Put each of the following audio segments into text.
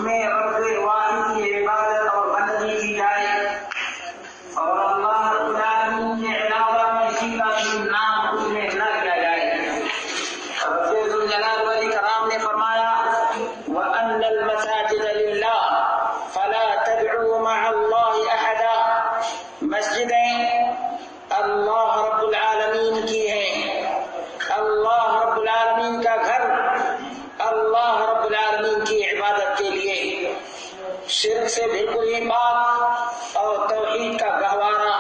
میں رب واحد کی عبادت اور بندگی کی جائے اور اللہ رب العالمین کے علاوہ کسی کا بھی نام اس میں نہ لیا جائے۔ رب ذوالجلال والاکرام نے فرمایا وَأَنَّ الْمَسَاجِدَ لِلَّهِ فَلَا تَدْعُوا مَعَ اللَّهِ أَحَدًا، مسجدیں اللہ رب العالمین کی ہیں، اللہ رب العالمین کا گھر اللہ رب العالمین کی عبادت کے لیے، شرک سے بالکل ہی پاک اور توحید کا گہوارہ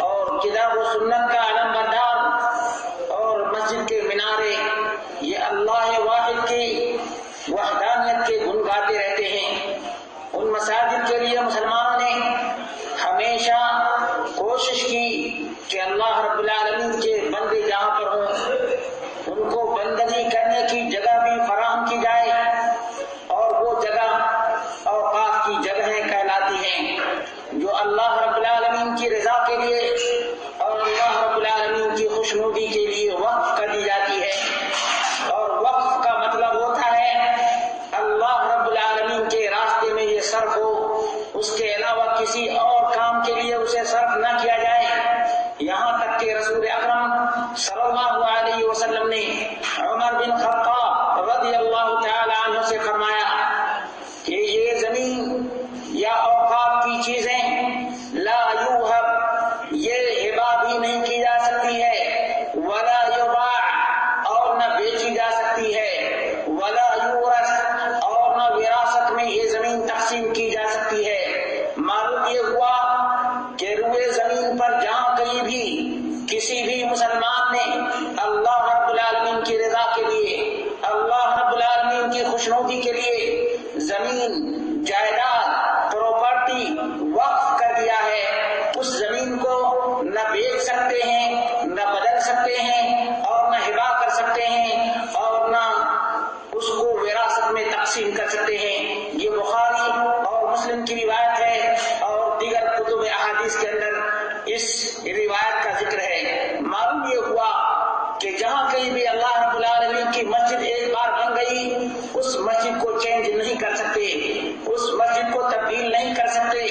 اور کتاب و سنت کا علم بردار اور مسجد کے مینارے، یہ اللہ واحد کی وحدانیت کے گن گاتے رہتے ہیں۔ ان مساجد کے لیے مسلمانوں نے ہمیشہ کوشش کی کہ اللہ رب العالمین کے بندے جہاں پر ہوں ان کو بندگی کرنے کی جگہ بھی فراہم کی جائے، اور وہ جگہ اوقاف کی جگہیں کہلاتی ہیں جو اللہ رب العالمین کی رضا کے لیے اور اللہ رب العالمین کی خوشنودی کے لیے وقف کر دی جاتی ہے۔ اور وقف کا مطلب ہوتا ہے اللہ رب العالمین کے راستے میں یہ صرف ہو، اس کے علاوہ کسی اور کام کے لیے اسے صرف نہ کیا جائے۔ یہاں تک کہ رسول اکرم صلی اللہ علیہ وسلم نے عمر بن خطاب رضی اللہ تعالی عنہ سے فرمایا کہ یہ زمین یا اوقاف کی چیزیں لا یوہب، یہ ہبہ بھی نہیں کی جا سکتی ہے، ولا یباع، اور نہ بیچی جا سکتی ہے، ولا یورث، اور نہ وراثت میں یہ زمین تقسیم کی جا سکتی ہے۔ معلوم یہ ہوا کہ روئے زمین پر جہاں کہیں بھی کسی بھی مسلمان نے اللہ رب العالمین کی رضا کے لیے، اللہ رب العالمین کی خوشنودی کے لیے زمین، جائیداد، پراپرٹی وقف کر دیا ہے، اس زمین کو نہ بیچ سکتے ہیں، نہ بدل سکتے ہیں، اور نہ ہبا کر سکتے ہیں، اور نہ اس کو وراثت میں تقسیم کر سکتے ہیں۔ یہ بخاری اور مسلم کی روایت ہے اور دیگر کتب احادیث کے اندر اس روایت کا ذکر ہے۔ معلوم یہ ہوا کہ جہاں کہیں بھی اللہ رب العالمین کی مسجد ایک بار بن گئی، اس مسجد کو چینج نہیں کر سکتے، اس مسجد کو تبدیل نہیں کر سکتے،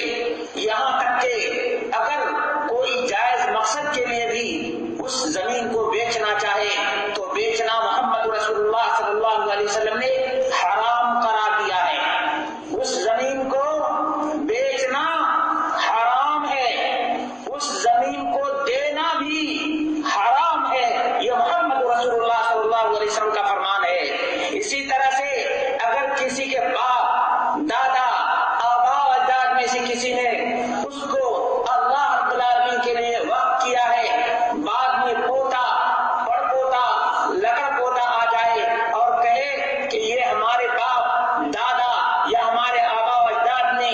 یہاں تک کہ اگر کوئی جائز مقصد کے لیے بھی اس زمین کو بیچنا چاہے تو بیچنا محمد رسول اللہ صلی اللہ علیہ وسلم نے حرام قرار دیا ہے۔ اس زمین کو بیچنا حرام ہے، اس زمین کو دینا بھی حرام ہے، یہ محمد رسول اللہ صلی اللہ علیہ وسلم کا فرمان ہے۔ اسی طرح سے اگر کسی کے باپ، دادا، آبا و اجداد میں سے کسی نے اس کو اللہ رب العالمین کے لیے وقف کیا ہے، بعد میں پوتا، بڑ پوتا، لکڑ پوتا آ جائے اور کہے کہ یہ ہمارے باپ، دادا یا ہمارے آبا و اجداد نے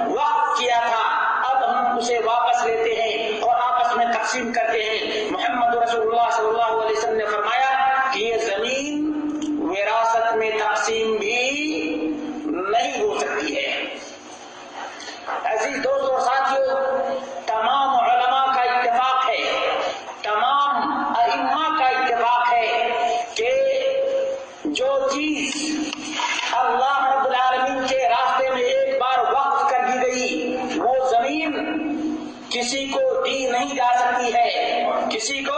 وقف کیا تھا، اب ہم اسے واپس لیتے ہیں اور آپس میں تقسیم کرتے ہیں، محمد رسول اللہ صلی اللہ علیہ وسلم نے فرمایا کہ یہ زمین وراثت میں تقسیم بھی نہیں ہو سکتی ہے۔ عزیز دوستوں اور ساتھیوں، تمام علماء کا اتفاق ہے، تمام ائمہ کا اتفاق ہے کہ جو چیز اللہ رب العالمین کے راستے میں ایک بار وقف کر دی گئی، وہ زمین کسی کو دی نہیں جا سکتی ہے، کسی کو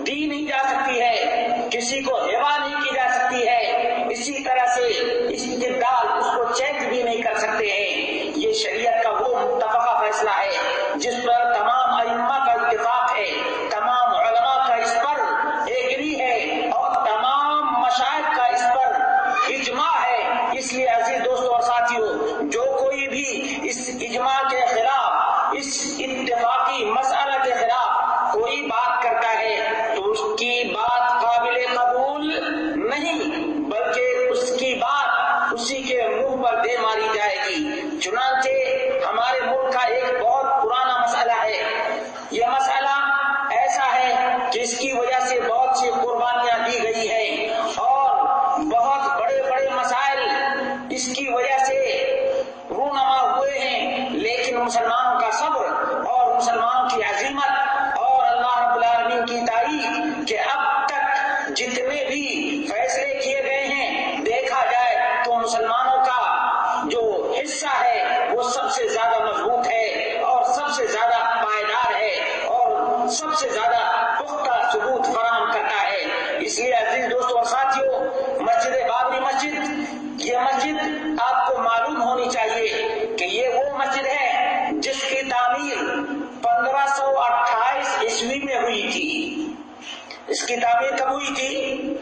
دی نہیں جا سکتی ہے، کسی کو ہبا نہیں کی جا سکتی ہے، اسی طرح سے استبدال، اس کو چینج بھی نہیں کر سکتے ہیں۔ یہ شریعت کا وہ متفقہ فیصلہ ہے جس پر تمام ائمہ کا اتفاق ہے، تمام علماء کا اس پر ایگری ہے اور تمام مشائخ کا اس پر اجماع ہے۔ اس لیے عزیز دوستوں اور ساتھیوں، جو کوئی بھی اس اجماع کے خلاف، اس اتفاقی مسئلہ کے خلاف کوئی بات کرتا ہے تو اس کی بات قابل قبول نہیں، بلکہ اس کی بات اسی کے منہ پر دے ماری جائے گی۔ چنانچہ ہمارے ملک کا ایک بہت پرانا مسئلہ ہے، یہ مسئلہ ایسا ہے کہ اس کی وجہ سے بہت سی قربانیاں دی گئی ہیں اور بہت بڑے بڑے مسائل اس کی وجہ سے رونما ہوئے ہیں، لیکن مسلمانوں کا صبر اور مسلمانوں کی عزیمت اور اللہ رب العالمین کی تعریف کہ اب تک جتنے بھی فیصلے کیے گئے ہیں دیکھا جائے تو مسلمانوں کا سے زیادہ پختہ ثبوت فراہم کرتا ہے۔ اس لیے عزیز دوستوں اور ساتھیوں، مسجد بابری مسجد، یہ مسجد آپ کو معلوم ہونی چاہیے کہ یہ وہ مسجد ہے جس کی تعمیر 1528 عیسوی میں ہوئی تھی۔ اس کی تعمیر کب ہوئی تھی؟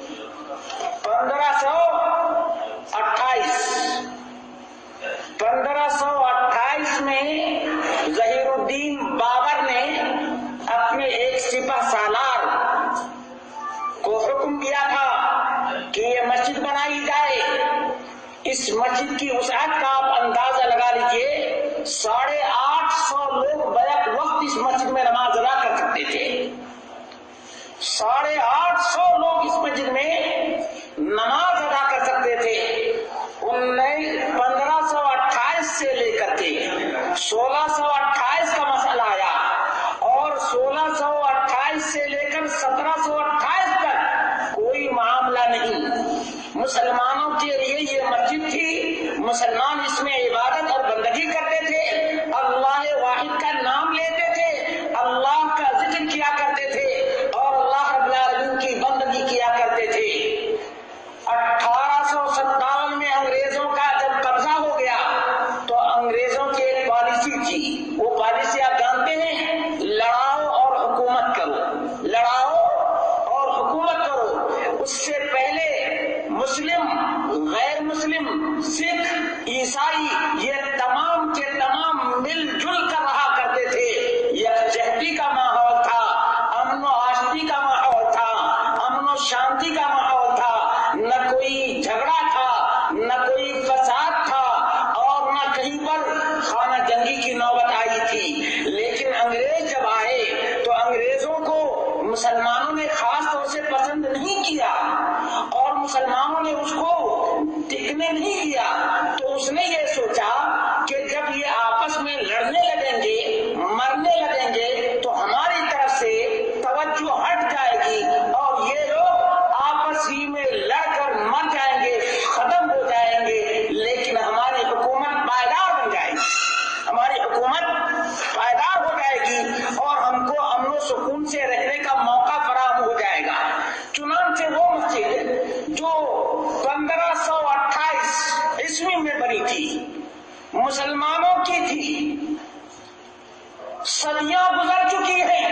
1528 میں ظہیر الدین بابر نے اپنے ایک سپہ سالار کو حکم دیا تھا کہ یہ مسجد بنائی جائے۔ اس مسجد کی وسعت کا آپ اندازہ لگا لیجئے، 850 لوگ بیک وقت اس مسجد میں نماز ادا کر سکتے تھے۔ 850 لوگ اس مسجد میں نماز ادا کر سکتے تھے۔ 1528 سے لے کر کے 1628 کا مسئلہ آیا، اور 1628 سے لے کر 1728 تک کوئی معاملہ نہیں۔ مسلمانوں کے لیے یہ مسجد تھی، مسلمان اس میں عبادت اور بندگی کرتے تھے، اللہ واحد کا نام لیتے تھے، اللہ کا ذکر کیا کرتے تھے، اور اللہ رب العالمین کی بندگی کیا کرتے تھے۔ 1857 میں انگریزوں کا جب قبضہ ہو گیا تو انگریزوں کی ایک پالیسی تھی، وہ پالیسی آپ جانتے ہیں، لڑاؤ اور حکومت کرو، لڑاؤ اور حکومت کرو۔ اس سے پہلے مسلم، غیر مسلم، سکھ، عیسائی، یہ تمام کے تمام مل جل کر رہا کرتے تھے۔ یکجہتی کا ماحول تھا، امن و آشتی کا ماحول تھا، امن و شانتی کا ماحول تھا، نہ کوئی جھگڑا تھا، نہ کوئی فساد تھا، اور نہ کہیں پر خانہ جنگی کی نوبت آئی تھی۔ لیکن انگریز جب آئے تو انگریزوں کو مسلمانوں نے خاص طور سے پسند نہیں کیا، اور مسلمانوں نے اس کو ٹکنے نہیں دیا۔ تو اس نے یہ سوچا کہ جب یہ آپس میں لڑنے لگیں گے، مرنے لگیں گے، تو ہماری طرف سے توجہ ہٹ جائے گی، اور یہ لوگ آپس ہی میں لڑ کر مر جائیں گے، ختم ہو جائیں گے، لیکن ہماری حکومت پائیدار بن جائے گی، ہماری حکومت پائیدار ہو جائے گی، اور ہم کو امن و سکون سے رہنے کا موقع فراہم ہو جائے گا۔ چنانچہ وہ مسجد جو 1528 عیسوی میں بنی تھی، مسلمانوں کی تھی، صدیاں گزر چکی ہیں،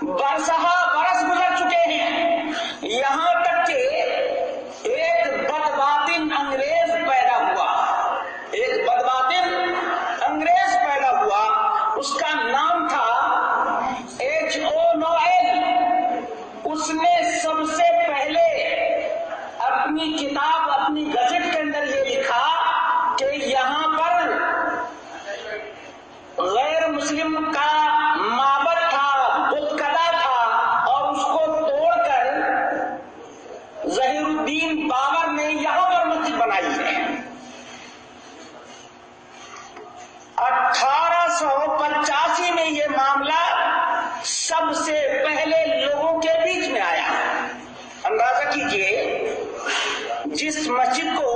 برسہا برس گزر چکے ہیں، یہاں تک کہ ایک بدباطن انگریز پیدا ہوا، ایک بدباطن انگریز پیدا ہوا، اس کا نام تھا H.O. اس نے سب سے پہلے اپنی کتاب، اپنی گزٹ کے اندر یہ لکھا کہ یہاں پر غیر مسلم کا معبد تھا، بت کدا تھا، اور اس کو توڑ کر ظہیر الدین بابر نے یہاں پر مسجد بنائی ہے۔ 1885 میں یہ معاملہ سب سے پہلے لوگوں کے بیچ میں آیا۔ اندازہ کیجئے، جس مسجد کو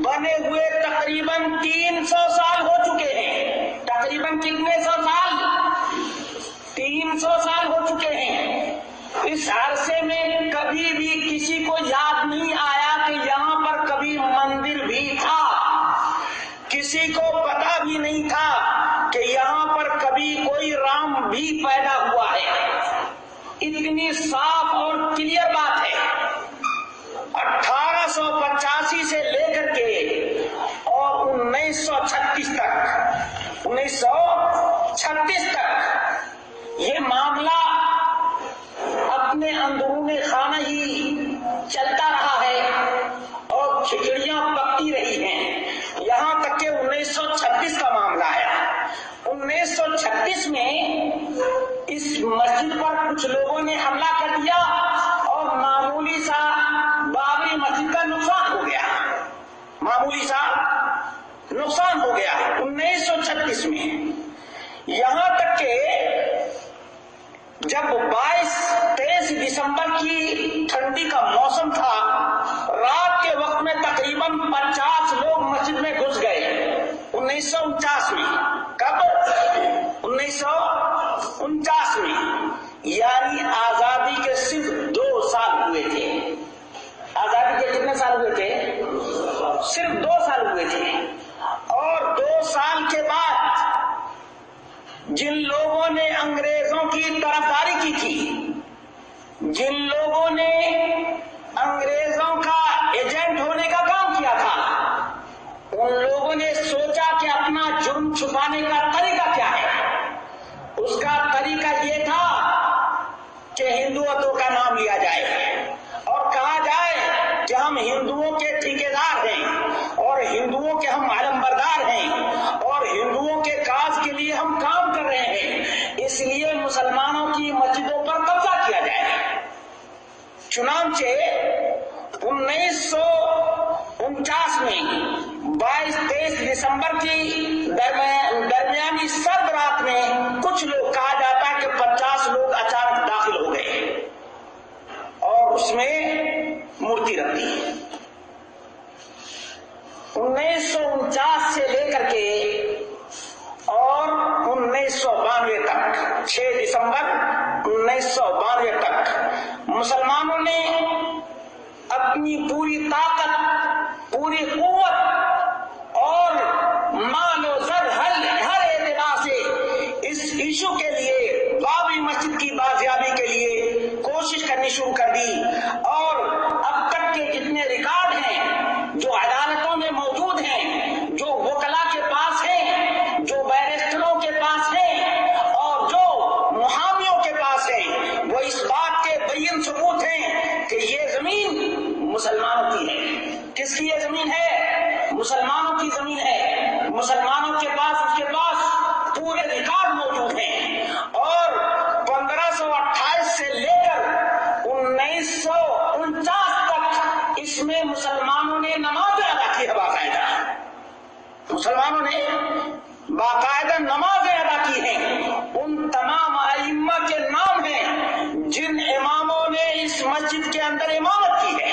بنے ہوئے تقریباً 300 سال ہو چکے ہیں، تقریباً کتنے سو سال؟ 300 سال ہو چکے ہیں۔ اس عرصے میں کبھی بھی کسی کو یاد نہیں آیا کہ یہاں پر کبھی مندر بھی تھا، کسی کو پتا بھی نہیں تھا کہ یہاں پر کبھی کوئی رام بھی پیدا ہوا ہے۔ اتنی صاف اور کلیئر بات ہے۔ 1885 سے لے کر کے اور 1936 تک یہ معاملہ اپنے اندرون خانہ ہی چلتا رہا ہے، اور کھچڑیاں پکتی رہی ہیں، یہاں تک کہ 1936 کا معاملہ ہے۔ 1936 میں اس مسجد پر کچھ لوگوں نے حملہ کر دیا، اور معمولی سا بابری مسجد کا نقصان ہو گیا، معمولی سا نقصان ہو گیا 1936 میں۔ یہاں تک کہ جب 23 دسمبر کی ٹھنڈی کا موسم تھا، رات کے وقت میں تقریباً 50 لوگ مسجد میں گھس گئے 1949 میں۔ کب؟ 1949 میں سال ہوئے تھے، اور 2 سال کے بعد جن لوگوں نے انگریزوں کی طرفداری کی تھی، جن لوگوں نے انگریزوں کا ایجنٹ ہونے کا کام کیا تھا، ان لوگوں نے سوچا کہ اپنا جرم چھپانے کا طریقہ کیا ہے۔ اس کا طریقہ یہ تھا کہ ہندوؤں کا نام لیا جائے اور کہا جائے کہ ہم ہندوؤں کے ٹھیکیدار ہیں اور ہندوؤں کے ہم علم بردار ہیں اور ہندوؤں کے کاج کے لیے ہم کام کر رہے ہیں، اس لیے مسلمانوں کی مسجدوں پر قبضہ کیا جائے۔ چنانچہ 1949 میں 22-23 دسمبر کی درمیانی سرد رات میں کچھ لوگ، کہا جاتا ہے کہ 50 لوگ اچانک داخل ہو گئے اور اس میں مورتی رکھ دی۔ 1949 سے لے کر کے اور 1992 تک، 6 دسمبر 1992 تک مسلمانوں نے اپنی پوری طاقت، پوری قوت اور مال و زر ہر اعتبار سے اس ایشو کے لیے، بابری مسجد کی بازیابی کے لیے کوشش کرنی شروع کر دی، اور اب تک کے جتنے ریکارڈ ہیں جو عدالتوں میں موجود ہیں، جو وکلا کے پاس ہیں، جو بیرسٹروں کے پاس ہیں اور جو محامیوں کے پاس ہیں، وہ اس بات کے بین ثبوت ہیں کہ یہ زمین مسلمانوں کی ہے۔ کس کی یہ زمین ہے؟ مسلمانوں کی زمین ہے۔ مسلمانوں کے پاس، اس کے پاس پورے ریکارڈ موجود ہیں، اور 1528 سے لے کر 1949 تک اس میں مسلمانوں نے نمازیں ادا کی ہے، باقاعدہ مسلمانوں نے باقاعدہ نمازیں ادا کی ہیں۔ ان تمام ائمہ کے نام ہیں جن اماموں نے اس مسجد کے اندر امامت کی ہے۔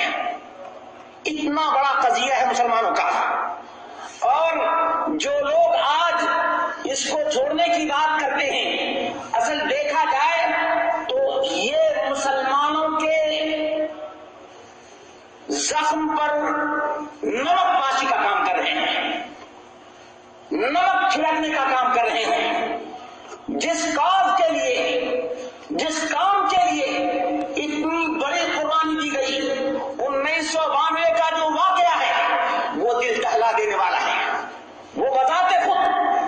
اتنا بڑا قضیہ ہے مسلمانوں کا، اور جو لوگ آج اس کو چھوڑنے کی بات کرتے ہیں، اصل دیکھا جائے تو یہ مسلمانوں کے زخم پر نمک پاشی کا کام کر رہے ہیں، نمک چھڑکنے کا کام کر رہے ہیں۔ جس کاز کے لیے، جس کام کے لیے اتنی بڑی قربانی دی گئی، 1992 کا جو واقعہ ہے وہ دل دہلا دینے والا ہے۔ وہ بتاتے خود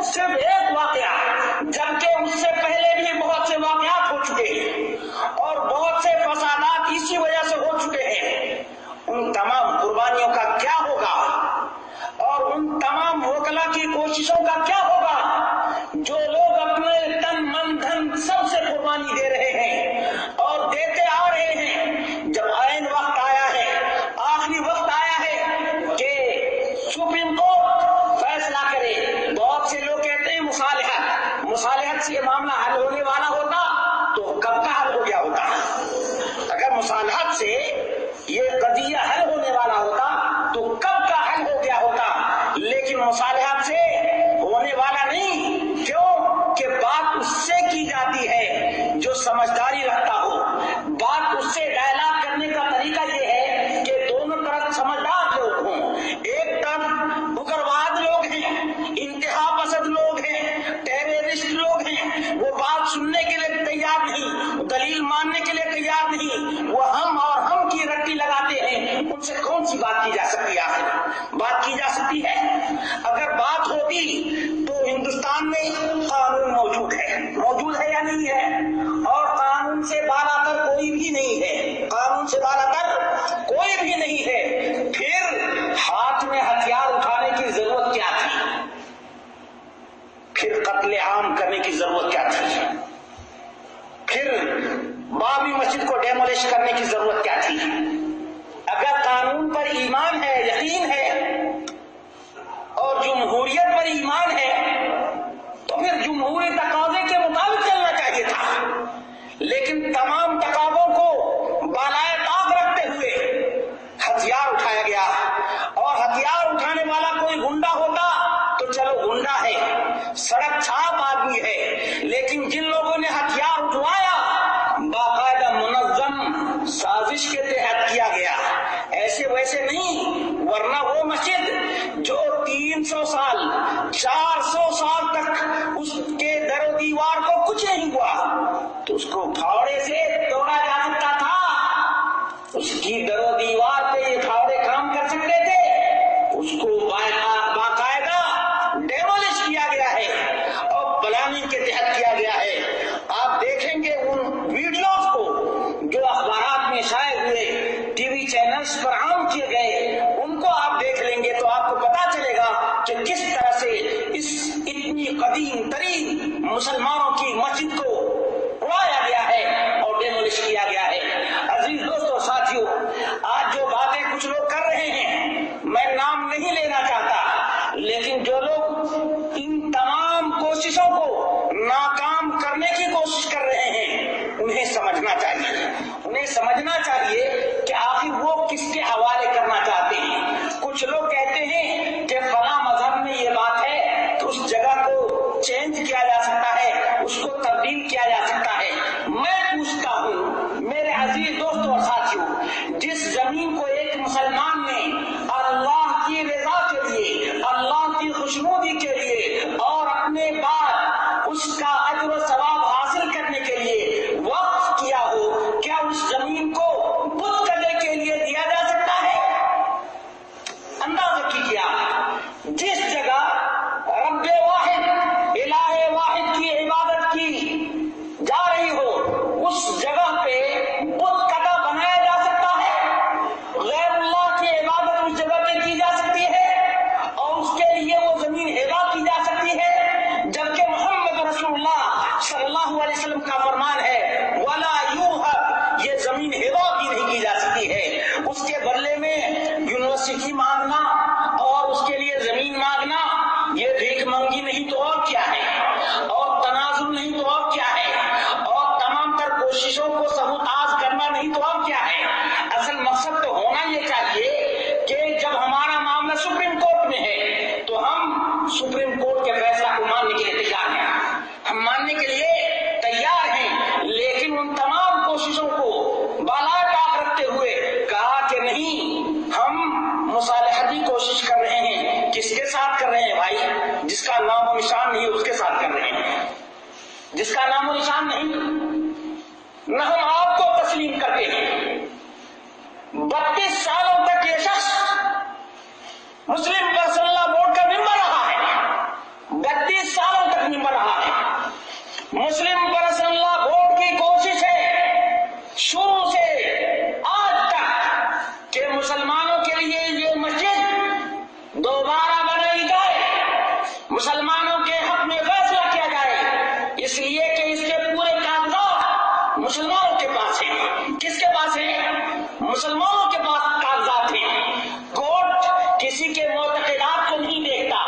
صرف ایک واقعہ، جبکہ اس سے پہلے بھی بہت سے واقعات ہو چکے ہیں اور بہت سے فسادات اسی وجہ سے ہو چکے ہیں۔ ان تمام قربانیوں کا کیا ہوگا اور ان تمام وکلا کی کوششوں کا کیا ہوگا جو لوگ اپنے تن من دھن سب سے قربانی دے رہے ہیں اور دیتے آ رہے ہیں۔ جب عین وقت آیا ہے، آخری وقت آیا ہے کہ سپریم کورٹ فیصلہ کرے، بہت سے لوگ کہتے ہیں مصالحت سے یہ معاملہ حل ہونے والا ہوتا تو کب کا حل ہو گیا ہوتا۔ اگر مصالحت سے یہ قضیہ حل ہونے والا ہوتا تو کب کا حل ہو گیا ہوتا، لیکن مصالحت سے ہونے والا نہیں۔ کیوں کہ بات اس سے کی جاتی ہے جو سمجھداری رکھتا ہو۔ بات اس سے ڈائلاگ کرنے کا طریقہ یہ ہے کہ دونوں طرف سمجھدار لوگ ہوں۔ ایک طرف اگرواد لوگ ہیں، انتہا پسند لوگ ہیں، ٹیررسٹ لوگ ہیں، وہ بات سننے کے لیے تیار نہیں، دلیل ماننے کے لیے تیار نہیں، وہ ہم اور ہم کی رٹی لگاتے ہیں۔ ان سے کون سی بات کی جا سکتی ہے؟ آخر بات کی جا سکتی ہے؟ اگر بات ہوتی تو ہندوستان میں قانون موجود ہے یا نہیں ہے، اور قانون 300 سال 400 سال تک اس کے در و دیوار کو کچھ نہیں ہوا تو اس کو پھاوڑے سے توڑا جا سکتا تھا. اس کی در و دیوار پہ یہ پھاوڑے کام کر سکتے تھے. اس کو باقاعدہ ڈیمولش کیا گیا ہے اور پلاننگ کے تحت کیا گیا ہے. آپ دیکھیں گے ان ویڈیوز کو جو اخبارات میں شائع ہوئے, ٹی وی چینلز پر عام کیے گئے, ان کو آپ دیکھ لیں گے تو آپ کو پتا چلے گا کہ کس طرح سے اس اتنی قدیم ترین مسلمانوں کی مسجد کو اڑایا گیا ہے اور ڈیمولش کیا گیا ہے. عزیز دوستو ساتھیو, آج جو باتیں کچھ لوگ کر رہے ہیں میں نام نہیں لینا چاہتا, لیکن جو لوگ ان تمام کوششوں کو ناکام کرنے کی کوشش کر رہے ہیں انہیں سمجھنا چاہیے کہ آخر وہ کس کے حوالے کرنا چاہتے ہیں. کچھ لوگ کہتے ہیں کہ فلاں مذہب میں یہ بات ہے تو اس جگہ کو چینج کیا جا سکتا ہے, اس کو تبدیل کیا جا سکتا ہے. میں پوچھتا ہوں میرے عزیز دوستوں اور ساتھیوں, جس زمین کو ایک مسلمان نے اللہ کی رضا کے لیے, اللہ کی خوشنودی کے لیے اور اپنے بعد اس کا اجر و ثواب حاصل کرنے کے لیے وقف کیا ہو, کیا اس زمین کو بت کرنے کے لیے دیا جا سکتا ہے؟ اندازہ کیجیے آپ, جس جگہ رب واحد الہ واحد کی عبادت کی جا رہی ہو اس جگہ پہ بت کدا بنایا جا سکتا ہے, غیر اللہ کی عبادت اس جگہ پہ کی جا سکتی ہے اور اس کے لیے وہ زمین ہبا کی جا سکتی ہے, جبکہ محمد رسول اللہ صلی اللہ علیہ وسلم کا فرمان ہے وَلَا يُوهَبْ, یہ زمین ہبا بھی نہیں کی جا سکتی ہے. اس کے بدلے میں یونیورسٹی مانگنا اور اس کے لیے زمین مانگنا یہ بھیک منگی نہیں تو اور کیا ہے, اور تنازل نہیں تو اور کیا ہے, اور تمام تر کوششوں کو سبوتاژ کرنا نہیں تو اور کیا ہے. اصل مقصد تو ہونا یہ چاہیے کہ جب ہمارا معاملہ سپریم کورٹ میں ہے تو ہم سپریم کورٹ کے فیصلہ کو ماننے کے لیے تیار ہیں, ہم ماننے کے لیے تیار ہیں, لیکن ان تمام کوششوں کو بالائے طاق رکھتے ہوئے کہا کہ نہیں ہم مصالحتی کوشش کر رہے ہیں. کس کے ساتھ کر رہے ہیں بھائی؟ جس کا نام و نشان نہیں اس کے ساتھ کر رہے ہیں, جس کا نام و نشان نہیں. نہ ہم آپ کو تسلیم کرتے ہیں. 32 سالوں تک یہ شخص مسلم پرسنل بورڈ کا ممبر رہا ہے, 32 سالوں تک ممبر رہا ہے. مسلم پرسنل بورڈ کی کوشش ہے شروع سے آج تک کہ مسلمانوں کے لیے یہ مسجد دوبارہ بنائی جائے, مسلمانوں کے حق میں فیصلہ کیا جائے, اس لیے کہ اس کے پورے کاغذات مسلمانوں کے پاس ہیں. کس کے پاس ہیں؟ مسلمانوں کے پاس کاغذات ہیں. کورٹ کسی کے معتقدات کو نہیں دیکھتا,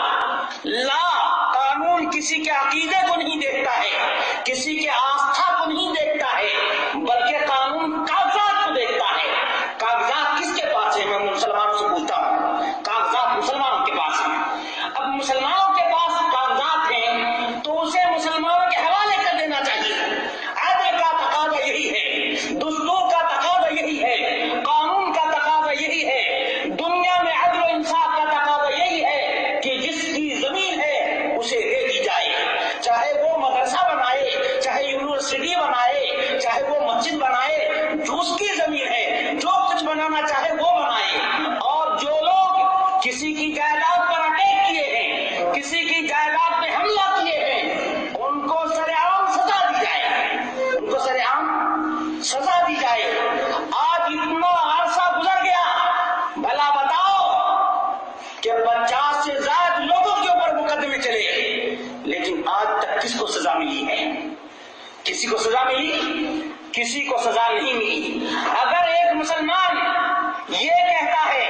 لا قانون کسی کے عقیدے کو نہیں دیکھتا ہے, کسی کے آستھا کو نہیں دیکھتا ہے, بلکہ قانون کاغذات کو دیکھتا ہے. کاغذات کس کے پاس ہیں؟ میں مسلمانوں سے پوچھتا ہوں. کاغذات مسلمانوں کے پاس ہیں. اب مسلمانوں کے پاس کاغذات ہیں تو اسے مسلمانوں کے حوالے کر دینا چاہیے. عدل کا تقاضا یہی ہے, دستور کا تقاضا یہی ہے, قانون کا تقاضا یہی ہے, دنیا میں عدل و انصاف کا تقاضا یہی ہے کہ جس کی زمین ہے اسے دے دی جائے, چاہے وہ مدرسہ بنائے, چاہے یونیورسٹی بنائے, چاہے وہ مسجد بنائے, جو اس کی زمین ہے جو کچھ بنانا چاہے وہ بنائے. اور جو لوگ کسی کی جائیداد پر اٹیک کیے ہیں, کسی کی جائیداد پہ حملہ کیے ہیں, ان کو سرعام سزا دی جائے, ان کو سرعام سزا دی جائے. آج اتنا عرصہ گزر گیا, بھلا بتاؤ کہ 50 سے زائد لوگوں کے اوپر مقدمے چلے, لیکن آج تک کس کو سزا ملی ہے؟ کسی کو سزا ملی؟ کسی کو سزا نہیں ملی. اگر ایک مسلمان یہ کہتا ہے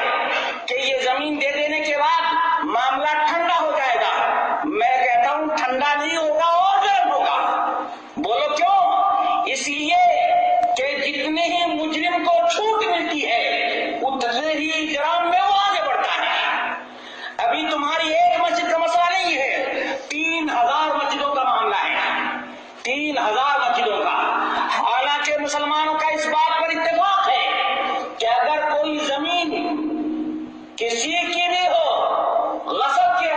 کہ یہ زمین دے دینے کے بعد معاملہ ٹھنڈا ہو جائے گا, میں کہتا ہوں ٹھنڈا نہیں ہوگا اور گرم ہوگا. بولو کیوں؟ اس لیے کہ جتنے ہی مجرم کو چھوٹ ملتی ہے اتنے ہی جرم میں وہ آگے بڑھتا ہے. ابھی تمہاری ایک مسجد کا مسئلہ نہیں ہے, 3000 مسجدوں کا معاملہ ہے, 3000 مسجدوں کا. حالانکہ مسلمانوں کا اس بات پر اتفاق ہے کہ اگر کوئی زمین کسی کی بھی ہو غصب کی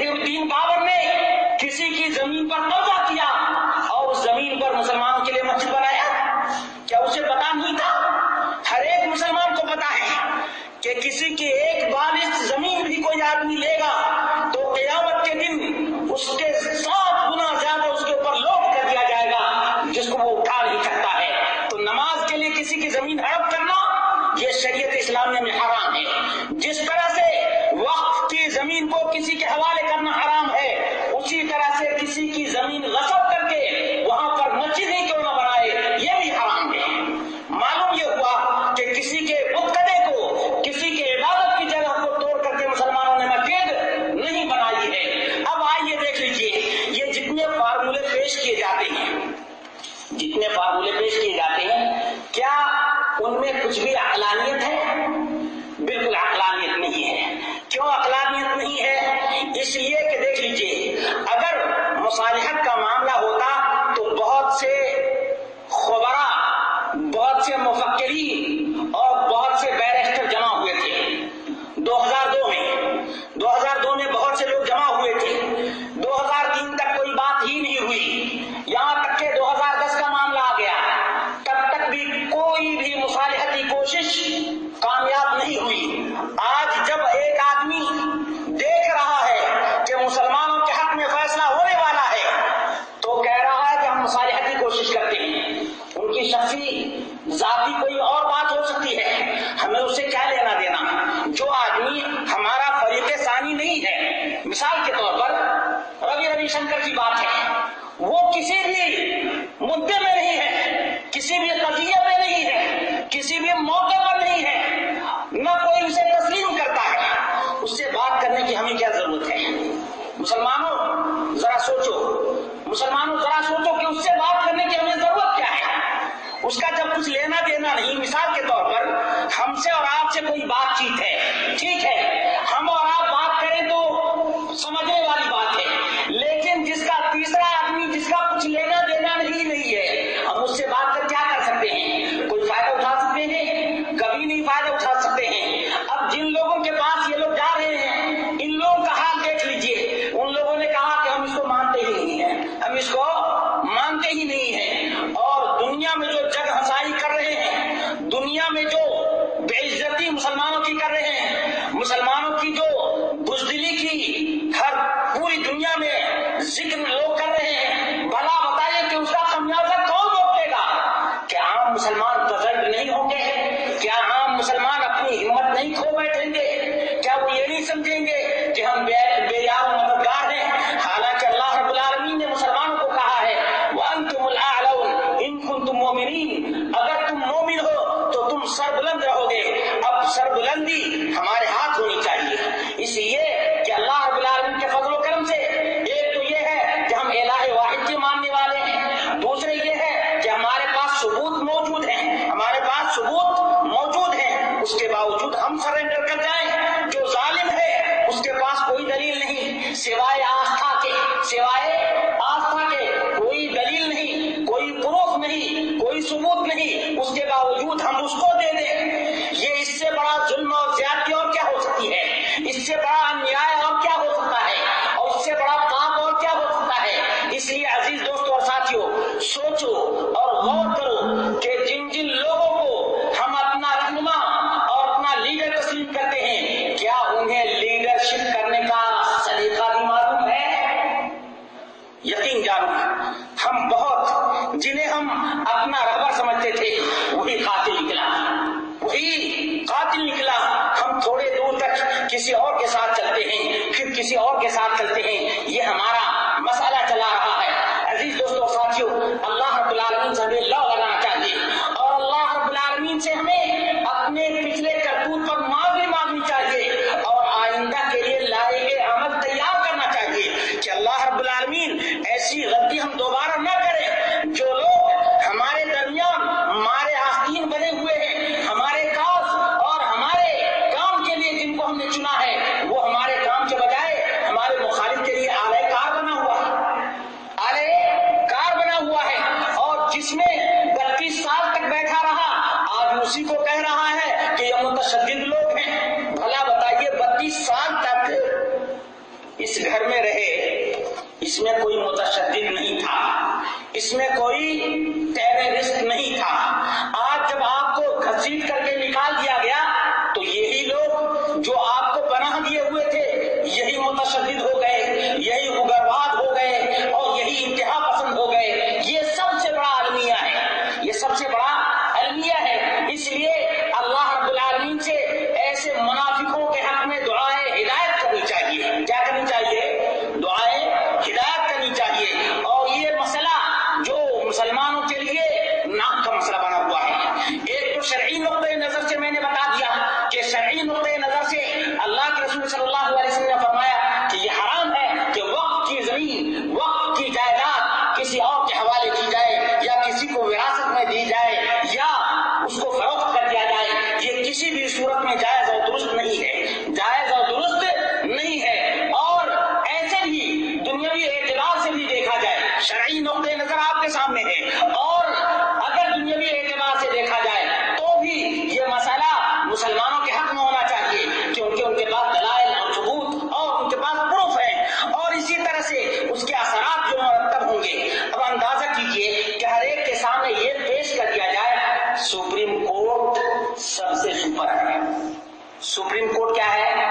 الدین بابر نے کسی کی زمین پر قبضہ کیا اور اس زمین پر مسلمانوں کے لیے مسجد بنایا؟ کیا اسے پتا نہیں تھا؟ ہر ایک مسلمان کو پتا ہے کہ کسی کی ایک بالش زمین بھی کوئی آدمی لے گا تو قیامت کے دن اس کے 7 گنا زیادہ اس کے اوپر لوڈ کر دیا جائے گا جس کو وہ اٹھا نہیں سکتا ہے. تو نماز کے لیے کسی کی زمین ہڑپ کرنا یہ شریعت اسلامیہ میں حرام ہے. جس طرح سے وقف کی زمین کو کسی کے حوالے کرنا حرام ہے اسی طرح سے کسی کی زمین غصب کر کے وہاں پر مسجد ہی کیوں نہ بنائے یہ بھی حرام ہے. معلوم یہ ہوا کہ کسی کے مقتدے کو کسی کے عبادت کی جگہ کو توڑ کر کے مسلمانوں نے مسجد نہیں بنائی ہے. اب آئیے دیکھ لیجیے یہ جتنے فارمولے پیش کیے جاتے ہیں کیا ان میں کچھ بھی عقلانیت ہے؟ بالکل عقلانیت نہیں ہے. کیوں عقلانیت نہیں ہے؟ اس لیے کہ دیکھ لیجیے اگر مصالحت کا معاملہ ہوتا تو بہت سے خبراء، بہت سے مفکرین اور بہت سے بیرسٹر جمع ہوئے تھے 2002 میں بہت سے لوگ جمع ہوئے تھے. 2003 تک کوئی بات ہی نہیں ہوئی، یہاں تک کہ 2010 کا معاملہ آ گیا، تب تک بھی کوئی بھی مصالحتی کوشش کامیاب نہیں ہوئی. آج جب ایک آدمی دیکھ رہا ہے کہ مسلمانوں کے حق میں فیصلہ ہونے والا ہے تو کہہ رہا ہے کہ ہم مصالحت کی کوشش کرتے ہیں. ان کی شخصی ذاتی کوئی اور بات ہو سکتی ہے، ہمیں اس سے کیا لینا دینا. جو آدمی ہمارا فریق ثانی نہیں ہے، مثال کے طور پر روی شنکر کی بات ہے، وہ کسی بھی مدعے میں نہیں ہے، کسی بھی قضیے میں نہیں ہے، کسی بھی موقع پر نہیں ہے، نہ کوئی اسے تسلیم کرتا ہے. اس سے بات کرنے کی ہمیں کیا ضرورت ہے؟ مسلمانوں ذرا سوچو کہ اس سے بات کرنے کی ہمیں ضرورت کیا ہے؟ اس کا جب کچھ لینا دینا نہیں. مثال کے طور پر ہم سے اور آپ سے کوئی بات چیت ہے، ٹھیک ہے، ہم اور آپ بات کریں تو سمجھنے والی بات ہے، لیکن جس کا تیسرا آدمی جس کا کچھ لینا دینا نہیں ہے ہم اس سے بات کر کیا کر سکتے ہیں؟ کوئی فائدہ اٹھا سکتے ہیں؟ کبھی نہیں فائدہ اٹھا سکتے ہیں. اب جن لوگوں کے پاس یہ لوگ جا رہے ہیں ان لوگوں کا حال دیکھ لیجئے. ان لوگوں نے کہا کہ ہم اس کو مانتے ہی نہیں ہیں، اور دنیا میں جو جگ ہنسائی کر رہے ہیں، دنیا میں جو بے عزتی مسلمانوں کی کر رہے ہیں، مسلمانوں کی جو بزدلی کی ہر پوری دنیا میں ذکر لوگ کر رہے ہیں، بھلا بتائیے کہ اس کا خمیازہ کون بھگتے گا؟ کیا عام مسلمان تزلد نہیں ہوں گے؟ کیا عام مسلمان اپنی ہمت نہیں کھو بیٹھیں گے؟ کیا وہ یہ نہیں سمجھیں گے کہ ہم بے یار و مددگار ہیں؟ حالانکہ اللہ رب العالمین نے مسلمانوں کو کہا ہے وَأَنْتُمُ الْأَعْلَوْنَ إِن كُنتُم مُؤْمِنِينَ، اگر تم مومن ہو تو تم سربلند رہو گے. اب سربلندی ہمارے ہاتھ ہونی چاہیے، اس لیے کہ اللہ رب العالمین کے فضل و کرم سے ایک تو یہ ہے کہ ہم الہ واحد کے ماننے والے ہیں، دوسرے یہ ہے کہ ہمارے پاس ثبوت موجود ہیں، اس کے باوجود ہم سرنڈر کر جائیں. جو ظالم ہے اس کے پاس کوئی دلیل نہیں سوائے آستھا کے کوئی دلیل نہیں، کوئی پروف نہیں، کوئی ثبوت نہیں، اس کے باوجود ہم اس کو دے دیں. یہ اس سے بڑا ظلم اور زیادتی اور کیا ہو سکتی ہے؟ اس سے بڑا انیائے اور کیا ہو سکتا ہے؟ اور اس سے بڑا پاپ اور کیا ہو سکتا ہے؟ اس لیے عزیز دوستوں اور ساتھیوں، سوچو اور غور کرو کہ جن لوگوں کو ہم اپنا رہنما اور اپنا لیڈر تسلیم کرتے ہیں کیا انہیں لیڈرشپ کرنے کا سلیقہ بھی معلوم ہے؟ یقین جانو ہم بہت جنہیں ہم اپنا رہبر سمجھتے تھے وہی قاتل نکلا. ہم تھوڑے دور تک کسی اور کے ساتھ چلتے ہیں، پھر کسی اور کے ساتھ چلتے ہیں، یہ ہمارا مسئلہ چلا رہا ہے. عزیز دوستوں اور ساتھیوں، اللہ رب العالمین سے ہمیں لو لگانا چاہیے اور اللہ رب العالمین سے ہمیں اپنے پچھلے کرتوت پر معافی مانگنی چاہیے اور آئندہ کے لیے لائق عمل تیار کرنا چاہیے کہ اللہ رب العالمین ایسی غلطی ہم دوبارہ نہ کریں. جو لوگ ہمارے درمیان ہمارے آستین بنے ہوئے ہیں، ہمارے کاز اور ہمارے کام کے لیے جن کو ہم نے چنا ہے، وہ ہمارے کام کے بجائے ہمارے مخالف گھر میں رہے اس میں کوئی متشدد نہیں تھا، اس میں کوئی ٹیررسٹ نہیں تھا. آج جب آپ کو گھسیٹ کر کے نکال دیا گیا تو یہی لوگ جو آپ کو پناہ دیے ہوئے تھے یہی متشدد ہو گئے، یہی اگرواد ہو گئے اور یہی انتہا پسند ہو گئے. یہ سب سے بڑا المیہ ہے، یہ سب سے بڑا المیہ ہے. اس لیے اللہ رب العالمین سے ایسے منافقوں کے حق میں دعائے ہدایت کرنی چاہیے. کیا کرنی چاہیے؟ دعائے ہدایت کرنی چاہیے. اور یہ مسئلہ جو مسلمانوں کے لیے ناک کا مسئلہ بنا ہوا ہے، ایک تو شرعی نقطۂ نظر سے میں نے بتا دیا کہ شرعی نقطۂ نظر سے اللہ کے رسول صلی اللہ علیہ وسلم نے فرمایا کہ یہ حرام ہے کہ وقت کی زمین، وقت کی جائیداد کسی اور کے حوالے کی جائے یا کسی کو وراثت میں دی جائے یا اس کو فروخت کر دیا جائے. یہ کسی بھی صورت میں جائز اور درست نہیں ہے، جائز اور درست نہیں ہے. اور ایسے بھی دنیاوی اعتبار سے بھی دیکھا جائے، شرعی نقطۂ نظر آپ کے سامنے ہے، اور اگر دنیاوی اعتبار سے دیکھا جائے تو بھی یہ مسئلہ مسلمانوں کے حق میں ہونا چاہیے کیونکہ ان کے پاس دلائل اور ثبوت اور ان کے پاس پروف ہے، اور اسی طرح سے اس کے اثرات جو مرتب ہوں گے. اب اندازہ کیجئے کہ ہر ایک کے سامنے یہ پیش کر دیا جائے سپریم کورٹ سب سے سپر ہے. سپریم کورٹ کیا ہے؟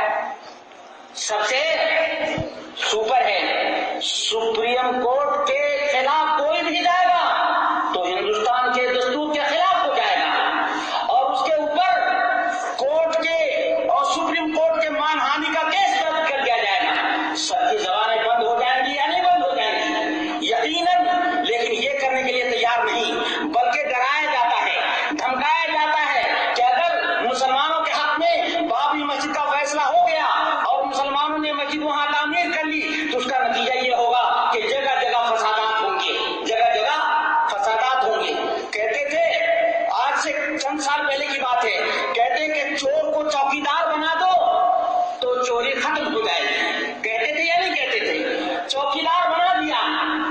سب سے سپر ہے. سپریم کورٹ کے خلاف کوئی بھی جائے گا تو ہندوستان کے دستور کے خلاف ہو جائے گا، اور اس کے اوپر کورٹ کے اور سپریم کورٹ کے مان ہانی کا کیس درج کر دیا جائے گا. سب کی زبانیں بند ہو جائیں گی یا نہیں بند ہو جائیں گی؟ یقیناً. لیکن یہ کرنے کے لیے تیار نہیں، بلکہ ڈرایا جاتا ہے، دھمکایا جاتا ہے کہ اگر مسلمانوں کے حق میں بابری مسجد کا فیصلہ ہو گیا اور مسلمانوں نے مسجد وہاں تعمیر کر لی تو اس کا نتیجہ یہ ہوگا کہ جگہ جگہ فسادات ہوں گے، جگہ جگہ فسادات ہوں گے. کہتے تھے آج سے چند سال پہلے کی بات ہے، کہتے کہ چور کو چوکیدار بنا دو تو چوری ختم ہو جائے گی. کہتے تھے یا نہیں کہتے تھے؟ چوکیدار بنا دیا،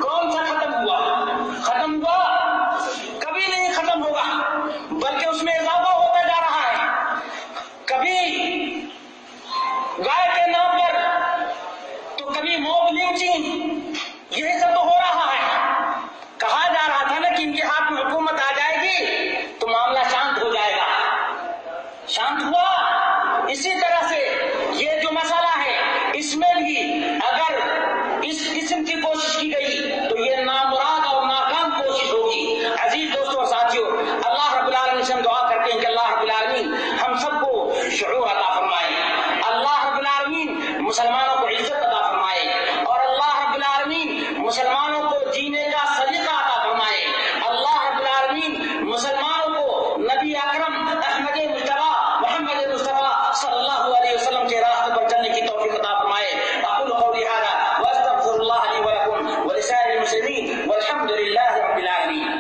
کون سا ختم ہوا؟ ختم ہوا؟ کبھی نہیں ختم ہوگا، بلکہ اس میں اضافہ ہوتا جا رہا ہے. کبھی گائے کے نام پر تو کبھی موب لنچنگ، یہی سب تو ہو رہا ہے. کہا جا رہا تھا نا کہ ان کے ہاتھ میں حکومت آ جائے گی تو معاملہ شانت ہو جائے گا. شانت ہوا. اسی طرح سے یہ جو مسئلہ ہے اس میں بھی اگر اس قسم کی کوشش کی گئی تو یہ نامراد اور ناکام کوشش ہوگی. عزیز دوستوں اور ساتھیوں، اللہ رب العالمین سے ہم دعا کرتے ہیں کہ اللہ رب العالمین ہم سب کو شعور عطا فرمائے، اللہ رب العالمین مسلمانوں کو عزت عطا فرمائے، اور اللہ رب العالمین مسلمانوں کو جینے کا سلیقہ عطا فرمائے. اللہ رب العالمین مسلمانوں کو نبی اکرم احمد مصطفیٰ محمد مصطفیٰ صلی اللہ علیہ وسلم کے راستے پر چلنے کی توفیق عطا فرمائے. اقول قولی هذا واستغفر الله لي ولكم ولسائر المسلمين والحمد لله رب العالمين.